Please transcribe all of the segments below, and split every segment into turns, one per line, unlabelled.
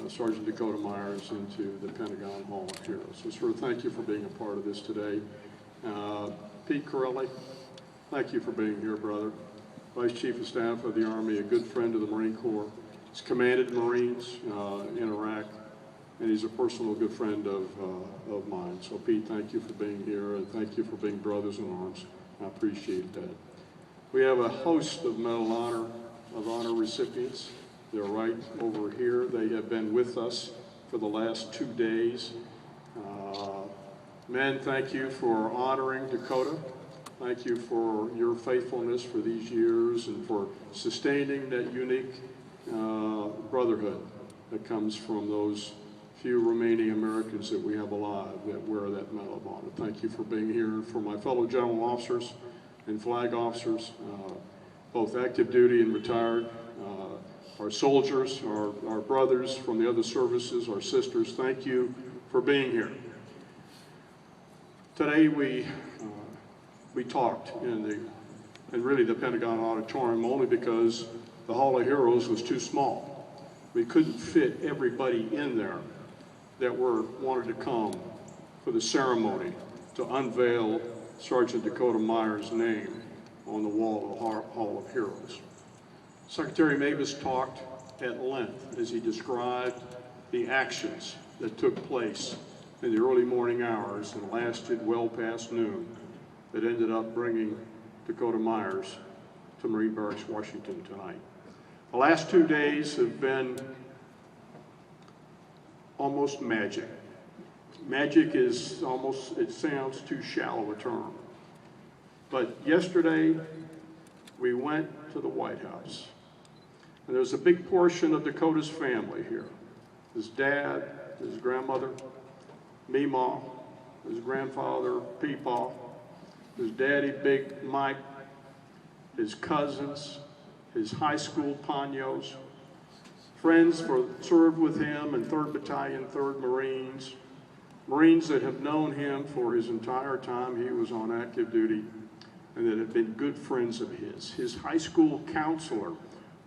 Sergeant Dakota Myers into the Pentagon Hall of Heroes. So, sir, thank you for being a part of this today. Pete Corelli, thank you for being here, brother. Vice Chief of Staff of the Army, a good friend of the Marine Corps. He's commanded Marines in Iraq, and he's a personal good friend of mine. So, Pete, thank you for being here, and thank you for being brothers in arms. I appreciate that. We have a host of Medal of Honor recipients. They're right over here. They have been with us for the last 2 days. Men, thank you for honoring Dakota. Thank you for your faithfulness for these years and for sustaining that unique brotherhood that comes from those few remaining Americans that we have alive that wear that Medal of Honor. Thank you for being here. And for my fellow general officers and flag officers, both active duty and retired, our soldiers, our brothers from the other services, our sisters, thank you for being here. Today we talked in really the Pentagon Auditorium only because the Hall of Heroes was too small. We couldn't fit everybody in there that wanted to come for the ceremony to unveil Sergeant Dakota Meyer's name on the wall of the Hall of Heroes. Secretary Mavis talked at length as he described the actions that took place in the early morning hours and lasted well past noon that ended up bringing Dakota Myers to Marine Barracks, Washington tonight. The last 2 days have been almost magic. Magic is almost, it sounds too shallow a term. But yesterday, we went to the White House. And there's a big portion of Dakota's family here. His dad, his grandmother, Meemaw, his grandfather, Peepaw, his daddy, Big Mike, his cousins, his high school Panos, friends served with him in 3rd Battalion, 3rd Marines, Marines that have known him for his entire time he was on active duty and that have been good friends of his high school counselor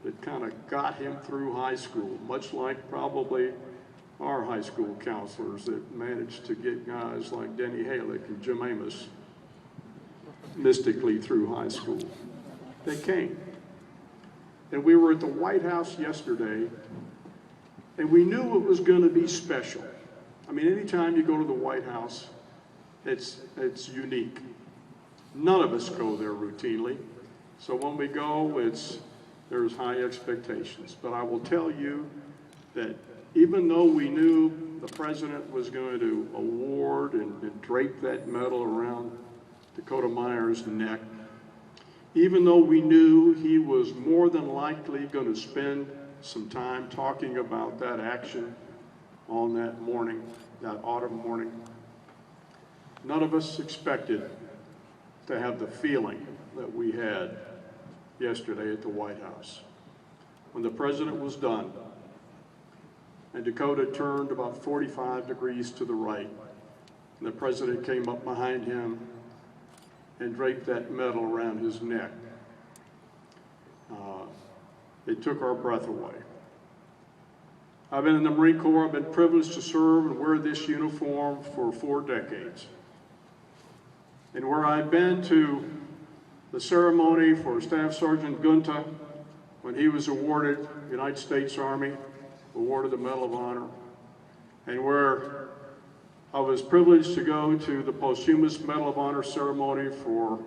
that kind of got him through high school, much like probably our high school counselors that managed to get guys like Denny Halick and Jim Amos mystically through high school. They came. And we were at the White House yesterday, and we knew it was going to be special. I mean, anytime you go to the White House, it's unique. None of us go there routinely. So when we go, there's high expectations. But I will tell you that even though we knew the president was going to award and drape that medal around Dakota Meyer's neck, even though we knew he was more than likely going to spend some time talking about that action on that morning, that autumn morning, none of us expected to have the feeling that we had yesterday at the White House. When the president was done, and Dakota turned about 45 degrees to the right, and the president came up behind him and draped that medal around his neck. It took our breath away. I've been in the Marine Corps. I've been privileged to serve and wear this uniform for 4 decades. And where I've been to the ceremony for Staff Sergeant Gunta when he was awarded United States Army, awarded the Medal of Honor, and where I was privileged to go to the posthumous Medal of Honor ceremony for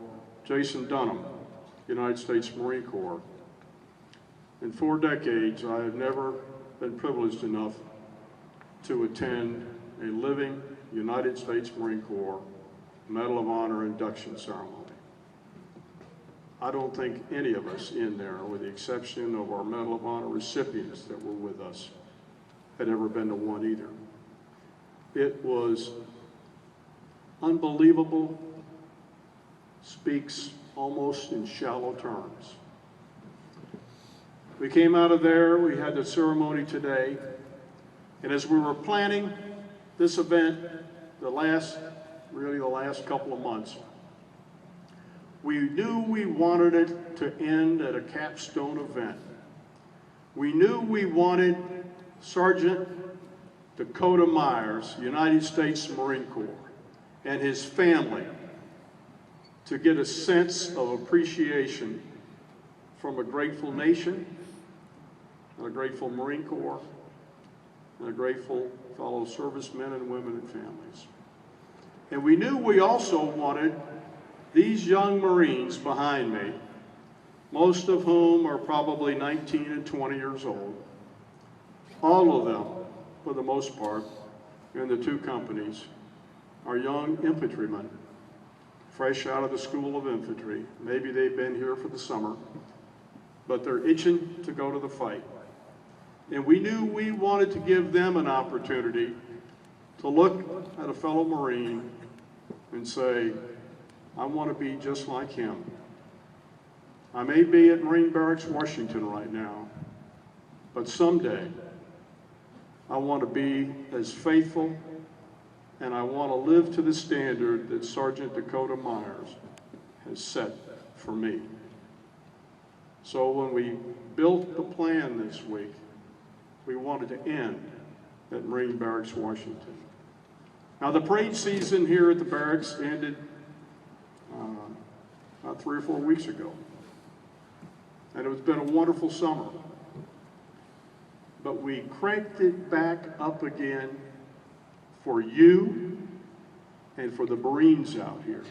Jason Dunham, United States Marine Corps. In 4 decades, I have never been privileged enough to attend a living United States Marine Corps Medal of Honor induction ceremony. I don't think any of us in there, with the exception of our Medal of Honor recipients that were with us, had ever been to one either. It was unbelievable, speaks almost in shallow terms. We came out of there, we had the ceremony today, and as we were planning this event, the last couple of months, we knew we wanted it to end at a capstone event. We knew we wanted Sergeant Dakota Meyer, United States Marine Corps, and his family to get a sense of appreciation from a grateful nation, and a grateful Marine Corps, and a grateful fellow servicemen and women and families. And we knew we also wanted these young Marines behind me, most of whom are probably 19 and 20 years old, all of them, for the most part, in the two companies, are young infantrymen, fresh out of the School of Infantry. Maybe they've been here for the summer, but they're itching to go to the fight. And we knew we wanted to give them an opportunity to look at a fellow Marine and say, I want to be just like him. I may be at Marine Barracks, Washington right now, but someday I want to be as faithful, and I want to live to the standard that Sergeant Dakota Meyer has set for me. So when we built the plan this week, we wanted to end at Marine Barracks, Washington. Now the parade season here at the barracks ended about 3 or 4 weeks ago. And it's been a wonderful summer. But we cranked it back up again for you and for the Marines out here.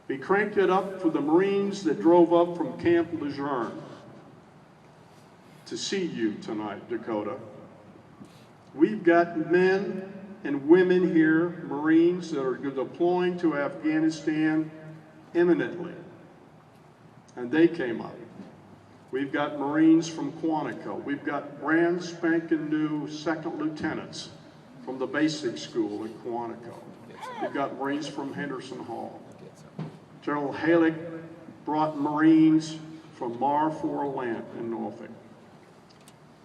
We cranked it up for the Marines that drove up from Camp Lejeune to see you tonight, Dakota. We've got men and women here, Marines, that are deploying to Afghanistan imminently. And they came up. We've got Marines from Quantico. We've got brand spanking new second lieutenants from the basic school at Quantico. We've got Marines from Henderson Hall. General Halleck brought Marines from Mar Four-Lant in Norfolk.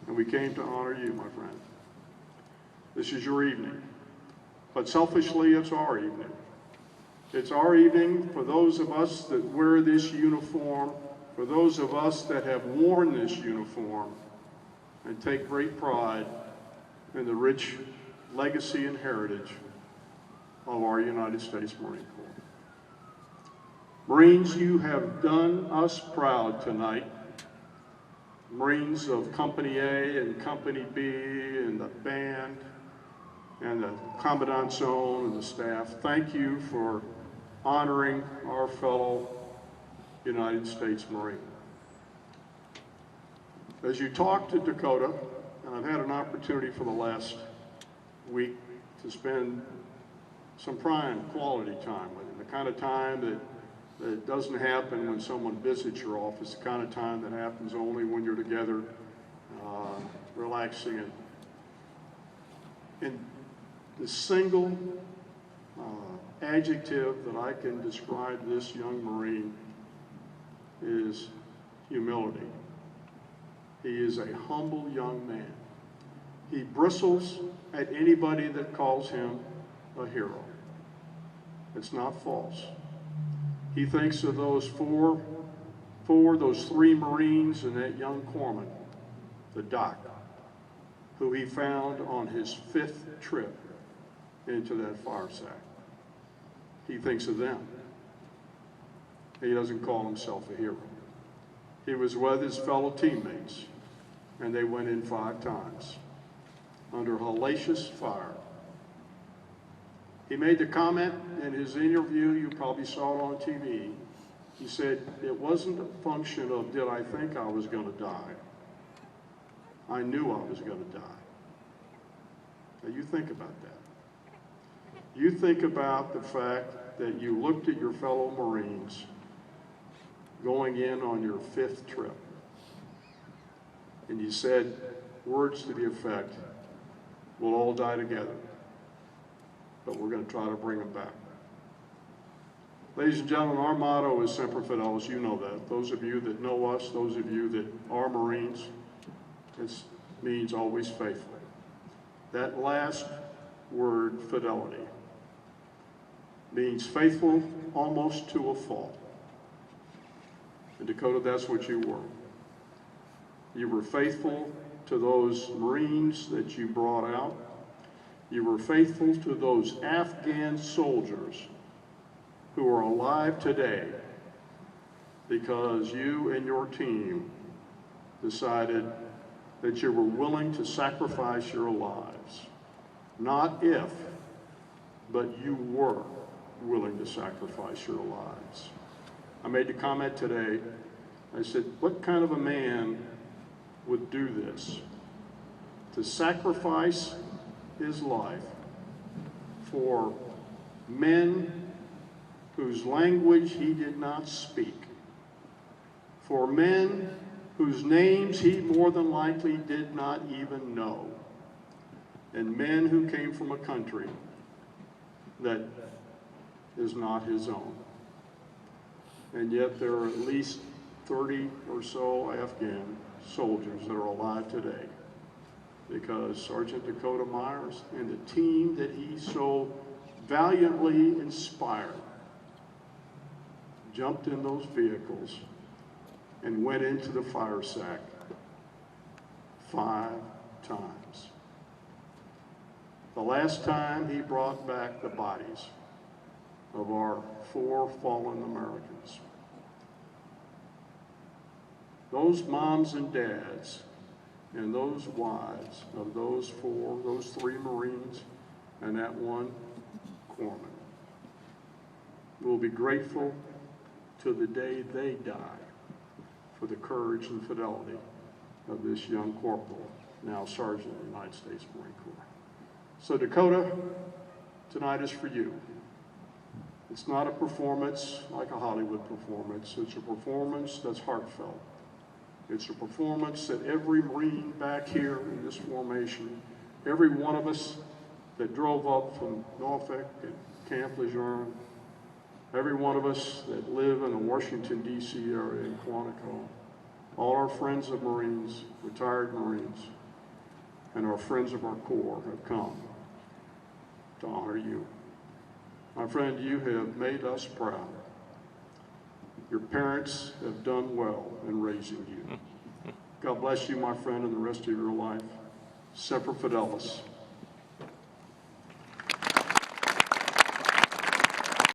And we came to honor you, my friend. This is your evening. But selfishly, it's our evening. It's our evening for those of us that wear this uniform, for those of us that have worn this uniform and take great pride in the rich legacy and heritage of our United States Marine Corps. Marines, you have done us proud tonight. Marines of Company A and Company B and the band and the Commandant Zone and the staff, thank you for honoring our fellow United States Marine. As you talk to Dakota, and I've had an opportunity for the last week to spend some prime quality time with him, the kind of time that doesn't happen when someone visits your office, the kind of time that happens only when you're together, relaxing. And the single adjective that I can describe this young Marine is humility. He is a humble young man. He bristles at anybody that calls him a hero. It's not false. He thinks of those those three Marines and that young corpsman, the Doc, who he found on his 5th trip into that fire sack. He thinks of them. He doesn't call himself a hero. He was with his fellow teammates, and they went in 5 times under hellacious fire. He made the comment in his interview, you probably saw it on TV. He said, it wasn't a function of did I think I was going to die. I knew I was going to die. Now you think about that. You think about the fact that you looked at your fellow Marines going in on your 5th trip, and you said words to the effect, we'll all die together, but we're going to try to bring them back. Ladies and gentlemen, our motto is Semper Fidelis. You know that. Those of you that know us, those of you that are Marines, it means always faithful. That last word, fidelity, means faithful almost to a fault. And Dakota, that's what you were. You were faithful to those Marines that you brought out. You were faithful to those Afghan soldiers who are alive today because you and your team decided that you were willing to sacrifice your lives. Not if, but you were willing to sacrifice your lives. I made the comment today, I said, what kind of a man would do this? To sacrifice his life for men whose language he did not speak, for men whose names he more than likely did not even know, and men who came from a country that is not his own. And yet there are at least 30 or so Afghan soldiers that are alive today because Sergeant Dakota Meyer and the team that he so valiantly inspired jumped in those vehicles and went into the fire sack 5 times. The last time he brought back the bodies of our 4 fallen Americans. Those moms and dads and those wives of those 3 Marines and that 1 corpsman will be grateful to the day they die for the courage and fidelity of this young corporal, now Sergeant of the United States Marine Corps. So Dakota, tonight is for you. It's not a performance like a Hollywood performance. It's a performance that's heartfelt. It's a performance that every Marine back here in this formation, every one of us that drove up from Norfolk and Camp Lejeune, every one of us that live in the Washington, D.C. area in Quantico, all our friends of Marines, retired Marines, and our friends of our Corps have come to honor you. My friend, you have made us proud. Your parents have done well in raising you. God bless you, my friend, and the rest of your life. Semper Fidelis.